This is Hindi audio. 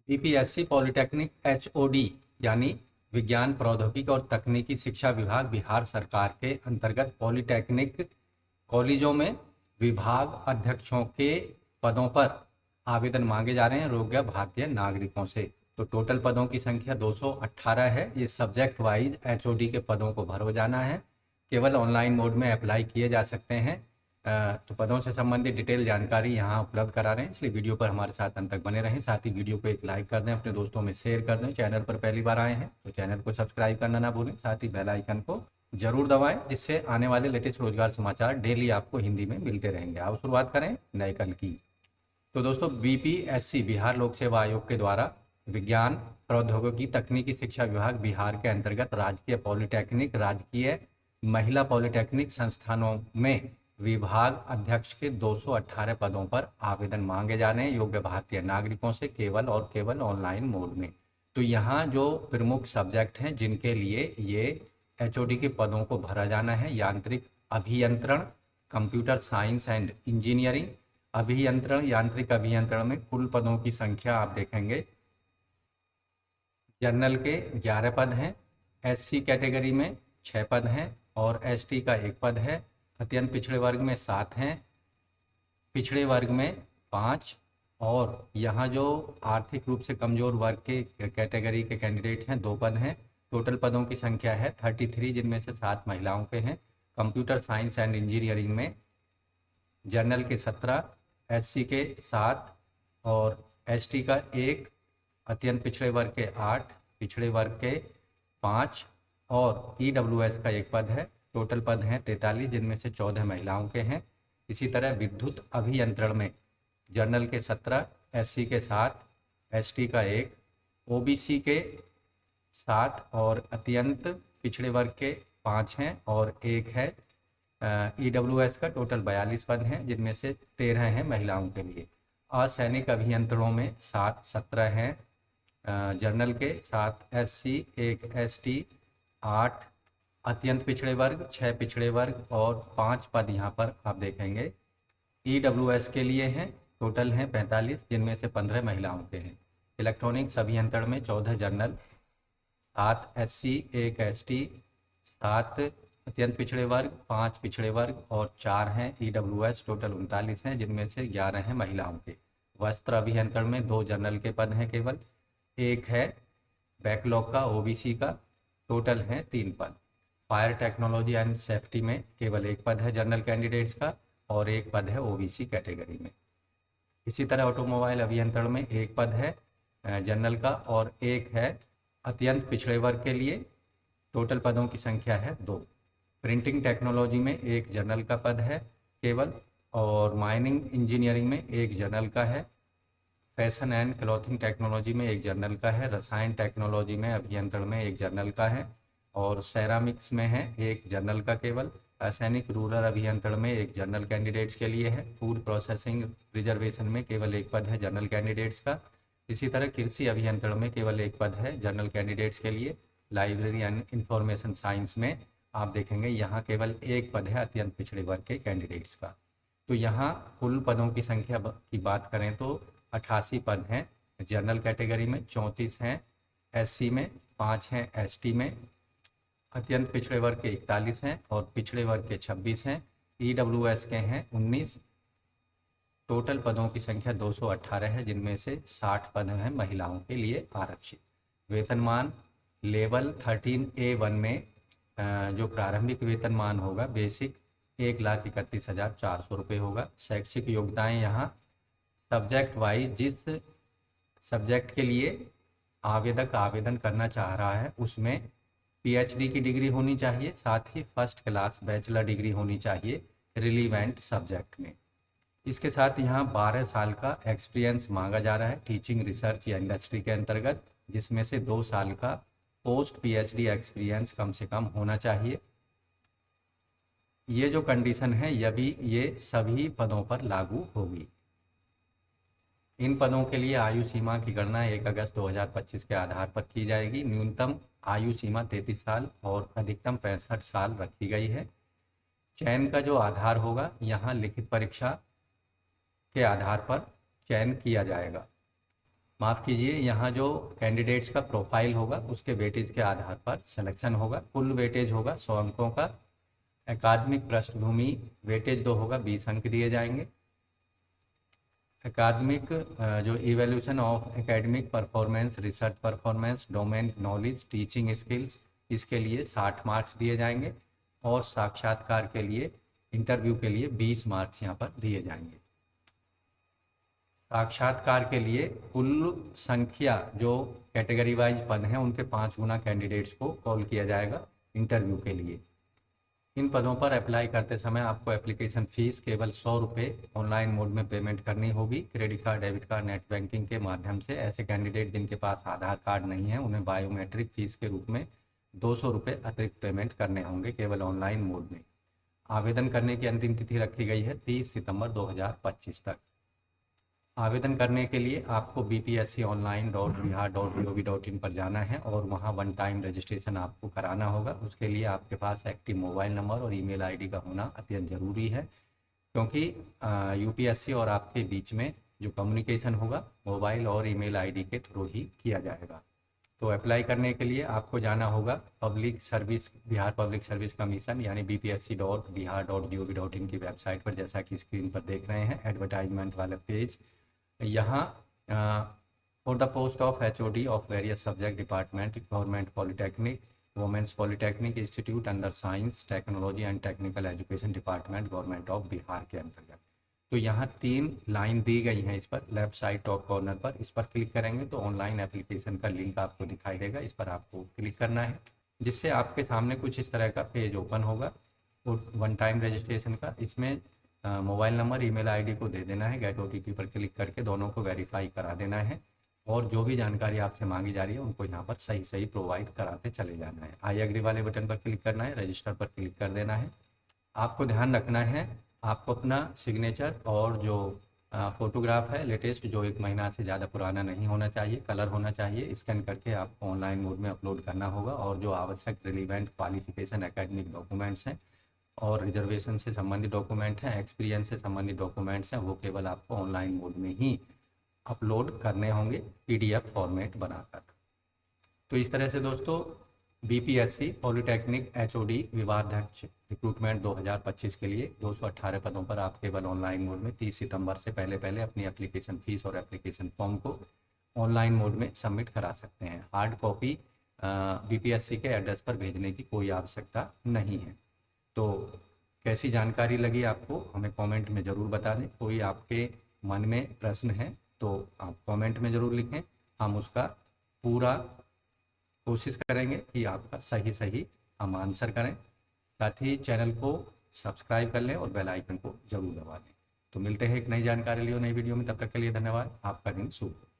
बीपीएससी पॉलिटेक्निक एचओडी यानी विज्ञान प्रौद्योगिकी और तकनीकी शिक्षा विभाग बिहार सरकार के अंतर्गत पॉलिटेक्निक कॉलेजों में विभाग अध्यक्षों के पदों पर आवेदन मांगे जा रहे हैं योग्य भारतीय नागरिकों से। तो टोटल पदों की संख्या 218 है। ये सब्जेक्ट वाइज एचओडी के पदों को भरो जाना है। केवल ऑनलाइन मोड में अप्लाई किए जा सकते हैं। तो पदों से संबंधित डिटेल जानकारी यहाँ उपलब्ध करा रहे हैं, इसलिए वीडियो पर हमारे साथ अंत तक बने रहें। साथ ही वीडियो को एक लाइक कर दें, अपने दोस्तों में शेयर कर दें। चैनल पर पहली बार आए हैं तो चैनल को सब्सक्राइब करना ना भूलें। साथ ही बेल आइकन को जरूर दबाएं, जिससे आने वाले लेटेस्ट रोजगार समाचार डेली आपको हिंदी में मिलते रहेंगे। आओ शुरुआत करें नए कल की। तो दोस्तों, बीपीएससी बिहार लोक सेवा आयोग के द्वारा विज्ञान प्रौद्योगिकी तकनीकी शिक्षा विभाग बिहार के अंतर्गत राजकीय पॉलिटेक्निक, राजकीय महिला पॉलिटेक्निक संस्थानों में विभाग अध्यक्ष के 218 पदों पर आवेदन मांगे जा रहे हैं योग्य भारतीय नागरिकों से, केवल और केवल ऑनलाइन मोड में। तो यहाँ जो प्रमुख सब्जेक्ट हैं जिनके लिए ये एचओडी के पदों को भरा जाना है: यांत्रिक अभियंत्रण, कंप्यूटर साइंस एंड इंजीनियरिंग, अभियंत्रण, यांत्रिक अभियंत्रण में कुल पदों की संख्या आप देखेंगे जनरल के 11 पद हैं, एससी कैटेगरी में 6 पद हैं और एसटी का 1 पद है। अत्यंत पिछड़े वर्ग में 7 हैं, पिछड़े वर्ग में 5 और यहाँ जो आर्थिक रूप से कमजोर वर्ग के कैटेगरी के कैंडिडेट हैं 2 पद हैं। टोटल पदों की संख्या है 33, जिनमें से 7 महिलाओं के हैं। कंप्यूटर साइंस एंड इंजीनियरिंग में जनरल के 17, एससी के 7 और एसटी का 1, अत्यंत पिछड़े वर्ग के 8, पिछड़े वर्ग के 5 और ईडब्ल्यूएस का 1 पद है। टोटल पद हैं 43, जिनमें से 14 महिलाओं के हैं। इसी तरह विद्युत अभियंत्रण में जनरल के 17, एससी के 7, एसटी का 1, ओबीसी के 7 और अत्यंत पिछड़े वर्ग के 5 हैं और 1 है। ईडब्ल्यूएस का टोटल 42 पद हैं, जिनमें से 13 हैं महिलाओं के लिए। असैनिक अभियंत्रणों में 7, 17 हैं जनरल के, 7 एससी, 1 एसटी, 8 अत्यंत पिछड़े वर्ग, 6 पिछड़े वर्ग और 5 पद यहाँ पर आप देखेंगे ईडब्ल्यूएस के लिए हैं। टोटल हैं 45, जिनमें से 15 महिलाओं के हैं। इलेक्ट्रॉनिक्स अभियंत्रण में 14 जनरल, 7 एससी, 1 एसटी, 7 अत्यंत पिछड़े वर्ग, 5 पिछड़े वर्ग और 4 हैं ईडब्ल्यूएस। टोटल 39 हैं, जिनमें से 11 हैं महिलाओं के। वस्त्र अभियंत्रण में 2 जनरल के पद हैं केवल, 1 है बैकलॉग का ओबीसी का। टोटल हैं 3 पद। फायर टेक्नोलॉजी एंड सेफ्टी में केवल 1 पद है जनरल कैंडिडेट्स का और 1 पद है ओबीसी कैटेगरी में। इसी तरह ऑटोमोबाइल अभियंत्रण में 1 पद है जनरल का और 1 है अत्यंत पिछड़े वर्ग के लिए। टोटल पदों की संख्या है 2। प्रिंटिंग टेक्नोलॉजी में 1 जनरल का पद है केवल और माइनिंग इंजीनियरिंग में 1 जनरल का है। फैशन एंड क्लॉथिंग टेक्नोलॉजी में 1 जनरल का है। रसायन टेक्नोलॉजी में अभियंत्रण में 1 जनरल का है और सेरामिक्स में है 1 जनरल का केवल। रासायनिक रूरल अभियंत्रण में 1 जनरल कैंडिडेट्स के लिए है। फूड प्रोसेसिंग रिजर्वेशन में केवल 1 पद है जनरल कैंडिडेट्स का। इसी तरह कृषि अभियंत्रण में केवल 1 पद है जनरल कैंडिडेट्स के लिए। लाइब्रेरी एंड इंफॉर्मेशन साइंस में आप देखेंगे यहाँ केवल 1 पद है अत्यंत पिछड़े वर्ग के कैंडिडेट्स का। तो यहाँ कुल पदों की संख्या की बात करें तो 88 पद हैं जनरल कैटेगरी में, 34 हैं एससी में, 5 हैं एसटी में, अत्यंत पिछड़े वर्ग के 41 हैं और पिछड़े वर्ग के 26 हैं। ईडब्ल्यूएस के हैं 19। टोटल पदों की संख्या 218 है, जिनमें से 60 पद हैं महिलाओं के लिए आरक्षित। वेतनमान लेवल 13A1 में जो प्रारंभिक वेतनमान होगा बेसिक 1,31,400 रुपये होगा। शैक्षिक योग्यताएं यहाँ सब्जेक्ट वाइज जिस सब्जेक्ट के लिए आवेदक आवेदन करना चाह रहा है उसमें पीएचडी की डिग्री होनी चाहिए, साथ ही फर्स्ट क्लास बैचलर डिग्री होनी चाहिए रिलीवेंट सब्जेक्ट में। इसके साथ यहाँ 12 साल का एक्सपीरियंस मांगा जा रहा है टीचिंग, रिसर्च या इंडस्ट्री के अंतर्गत, जिसमें से 2 साल का पोस्ट पीएचडी एक्सपीरियंस कम से कम होना चाहिए। ये जो कंडीशन है ये सभी पदों पर लागू होगी। इन पदों के लिए आयु सीमा की गणना 1 अगस्त 2025 के आधार पर की जाएगी। न्यूनतम आयु सीमा 33 साल और अधिकतम 65 साल रखी गई है। चयन का जो आधार होगा यहाँ लिखित परीक्षा के आधार पर चयन किया जाएगा। माफ़ कीजिए, यहाँ जो कैंडिडेट्स का प्रोफाइल होगा उसके वेटेज के आधार पर सिलेक्शन होगा। कुल वेटेज होगा 100 अंकों का। एकाडमिक पृष्ठभूमि वेटेज 2 होगा, 20 अंक दिए जाएंगे। एकाडमिक जो evaluation of academic performance, research performance, domain knowledge, teaching skills, इसके लिए 60 मार्क्स दिए जाएंगे। और साक्षात्कार के लिए, इंटरव्यू के लिए 20 मार्क्स यहाँ पर दिए जाएंगे। साक्षात्कार के लिए कुल संख्या जो कैटेगरी वाइज पद हैं उनके 5 गुना कैंडिडेट्स को कॉल किया जाएगा इंटरव्यू के लिए। इन पदों पर अप्लाई करते समय आपको एप्लीकेशन फ़ीस केवल 100 रुपये ऑनलाइन मोड में पेमेंट करनी होगी। Credit card, debit card, net banking के माध्यम से। ऐसे कैंडिडेट जिनके पास आधार कार्ड नहीं है उन्हें बायोमेट्रिक फ़ीस के रूप में 200 रुपये अतिरिक्त पेमेंट करने होंगे केवल ऑनलाइन मोड में। आवेदन करने की अंतिम तिथि रखी गई है 30 सितंबर 2025 तक। आवेदन करने के लिए आपको bpsconline.bihar.gov.in पर जाना है और वहाँ वन टाइम रजिस्ट्रेशन आपको कराना होगा। उसके लिए आपके पास एक्टिव मोबाइल नंबर और ईमेल आईडी का होना अत्यंत ज़रूरी है, क्योंकि यूपीएससी और आपके बीच में जो कम्युनिकेशन होगा मोबाइल और ईमेल आईडी के थ्रू ही किया जाएगा। तो अप्लाई करने के लिए आपको जाना होगा public service, Bihar public service commission यानी bpsc.bihar.gov.in की वेबसाइट पर, जैसा कि स्क्रीन पर देख रहे हैं एडवर्टाइजमेंट वाला पेज। यहाँ for the post of HOD of various subject department, government polytechnic, women's polytechnic institute under science, technology and technical education department, government of Bihar के अंतर्गत। तो यहाँ 3 लाइन दी गई हैं इस पर, लेफ्ट साइड टॉप कॉर्नर पर। इस पर क्लिक करेंगे तो ऑनलाइन एप्लीकेशन का लिंक आपको दिखाई देगा। इस पर आपको क्लिक करना है, जिससे आपके सामने कुछ इस तरह का पेज ओपन होगा वन टाइम रजिस्ट्रेशन का। इसमें मोबाइल नंबर, ईमेल आईडी को दे देना है। गेट OTP पर क्लिक करके दोनों को वेरीफाई करा देना है और जो भी जानकारी आपसे मांगी जा रही है उनको यहाँ पर सही सही प्रोवाइड कराते चले जाना है। आई एग्री वाले बटन पर क्लिक करना है, रजिस्टर पर क्लिक कर देना है। आपको ध्यान रखना है, आपको अपना सिग्नेचर और जो फोटोग्राफ है लेटेस्ट, जो 1 महीना से ज़्यादा पुराना नहीं होना चाहिए, कलर होना चाहिए, स्कैन करके आपको ऑनलाइन मोड में अपलोड करना होगा। और जो आवश्यक रिलीवेंट क्वालिफिकेशन एकेडमिक डॉक्यूमेंट्स हैं और रिजर्वेशन से संबंधित डॉक्यूमेंट हैं, एक्सपीरियंस से संबंधित डॉक्यूमेंट्स हैं, वो केवल आपको ऑनलाइन मोड में ही अपलोड करने होंगे PDF फॉर्मेट बनाकर। तो इस तरह से दोस्तों BPSC पॉलिटेक्निक HOD विभागाध्यक्ष रिक्रूटमेंट 2025 के लिए 218 पदों पर आप केवल ऑनलाइन मोड में 30 सितंबर से पहले अपनी एप्लीकेशन फ़ीस और एप्लीकेशन फॉर्म को ऑनलाइन मोड में सबमिट करा सकते हैं। हार्ड कॉपी BPSC के एड्रेस पर भेजने की कोई आवश्यकता नहीं है। तो कैसी जानकारी लगी आपको हमें कमेंट में ज़रूर बता दें। कोई आपके मन में प्रश्न है तो आप कमेंट में ज़रूर लिखें, हम उसका पूरा कोशिश करेंगे कि आपका सही हम आंसर करें। साथ ही चैनल को सब्सक्राइब कर लें और बेल आइकन को ज़रूर दबा दें। तो मिलते हैं एक नई जानकारी लिए नई वीडियो में, तब तक के लिए धन्यवाद। आपका दिन शुभ हो।